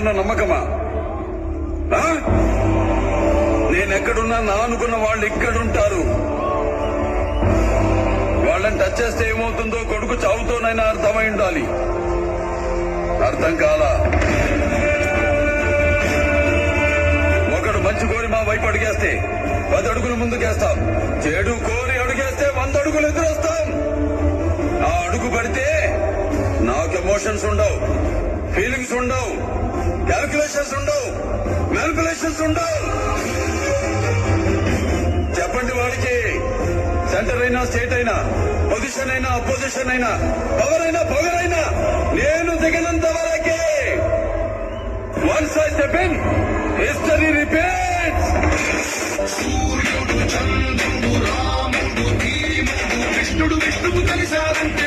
నాకేమన్నా నమ్మకమా? నేనెక్కడున్నా నా అనుకున్న వాళ్ళు ఇక్కడుంటారు. వాళ్ళని టచ్ చేస్తే ఏమవుతుందో కొడుకు చావుతోనైనా అర్థమై ఉండాలి. అర్థం కాలా? ఒకడు మంచి కోరి మా వైపు అడిగేస్తే 10 అడుగులు ముందుకేస్తాం. చెడు కోరి అడుగేస్తే 100 అడుగులు ఎదురొస్తాం. ఆ అడుగు పడితే నాకు ఎమోషన్స్ ఉండవు, ఫీలింగ్స్ ఉండవు, క్యాల్కులేషన్స్ ఉండవు, మ్యానిపులేషన్స్ ఉండవు. చెప్పండి వాడికి. సెంటర్ అయినా స్టేట్ అయినా, పొజిషన్ అయినా అపోజిషన్ అయినా, పవర్ అయినా పవర్ అయినా నేను దిగినంత వరకే. Once I step in, history repeats. సూర్యుడు చంద్రుడు రాముడు భీముడు కృష్ణుడు విష్ణువు కలిశారంటే